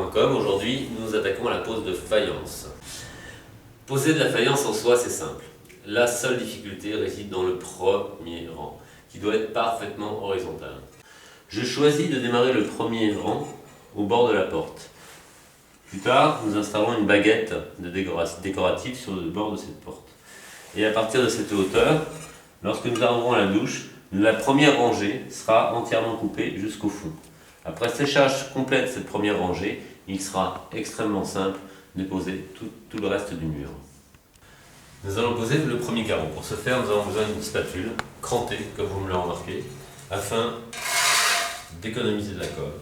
faïence.com. Aujourd'hui, nous attaquons à la pose de faïence. Poser de la faïence en soi, c'est simple. La seule difficulté réside dans le premier rang, qui doit être parfaitement horizontal. Je choisis de démarrer le premier rang au bord de la porte. Plus tard, nous installerons une baguette de décorative sur le bord de cette porte. Et à partir de cette hauteur, lorsque nous arriverons à la douche, la première rangée sera entièrement coupée jusqu'au fond. Après séchage complet de cette première rangée, il sera extrêmement simple de poser tout le reste du mur. Nous allons poser le premier carreau. Pour ce faire, nous avons besoin d'une spatule crantée, comme vous me l'avez remarqué, afin d'économiser de la colle.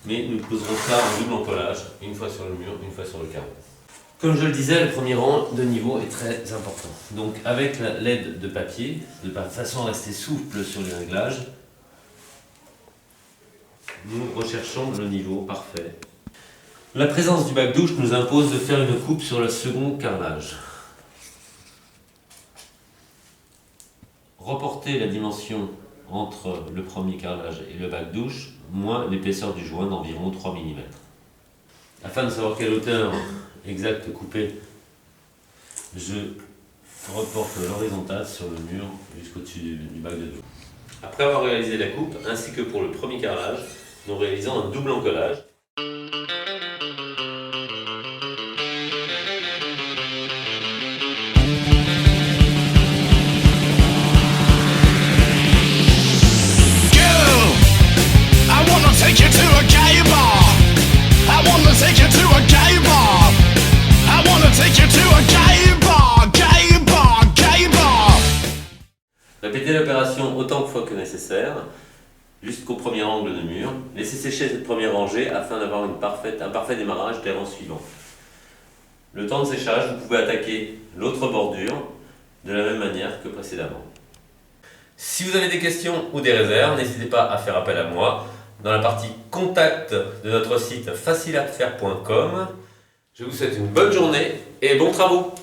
Mais nous poserons cela en double encollage, une fois sur le mur, une fois sur le carreau. Comme je le disais, le premier rang de niveau est très important. Donc avec l'aide de papier, de façon à rester souple sur les réglages, nous recherchons le niveau parfait. La présence du bac douche nous impose de faire une coupe sur le second carrelage. Reporter la dimension entre le premier carrelage et le bac douche, moins l'épaisseur du joint d'environ 3 mm. Afin de savoir quelle hauteur exacte couper, je reporte l'horizontale sur le mur jusqu'au-dessus du bac de douche. Après avoir réalisé la coupe, ainsi que pour le premier carrelage, nous réalisons un double encollage. Take you to a gay bar. I wanna take you to a gay bar. I wanna take you to a gay bar, gay bar, gay bar. Répétez l'opération autant de fois que nécessaire, jusqu'au premier angle de mur. Laissez sécher cette première rangée afin d'avoir un parfait démarrage des rangs suivants. Le temps de séchage, vous pouvez attaquer l'autre bordure de la même manière que précédemment. Si vous avez des questions ou des réserves, n'hésitez pas à faire appel à moi dans la partie contact de notre site facileatfaire.com. Je vous souhaite une bonne journée et bons travaux!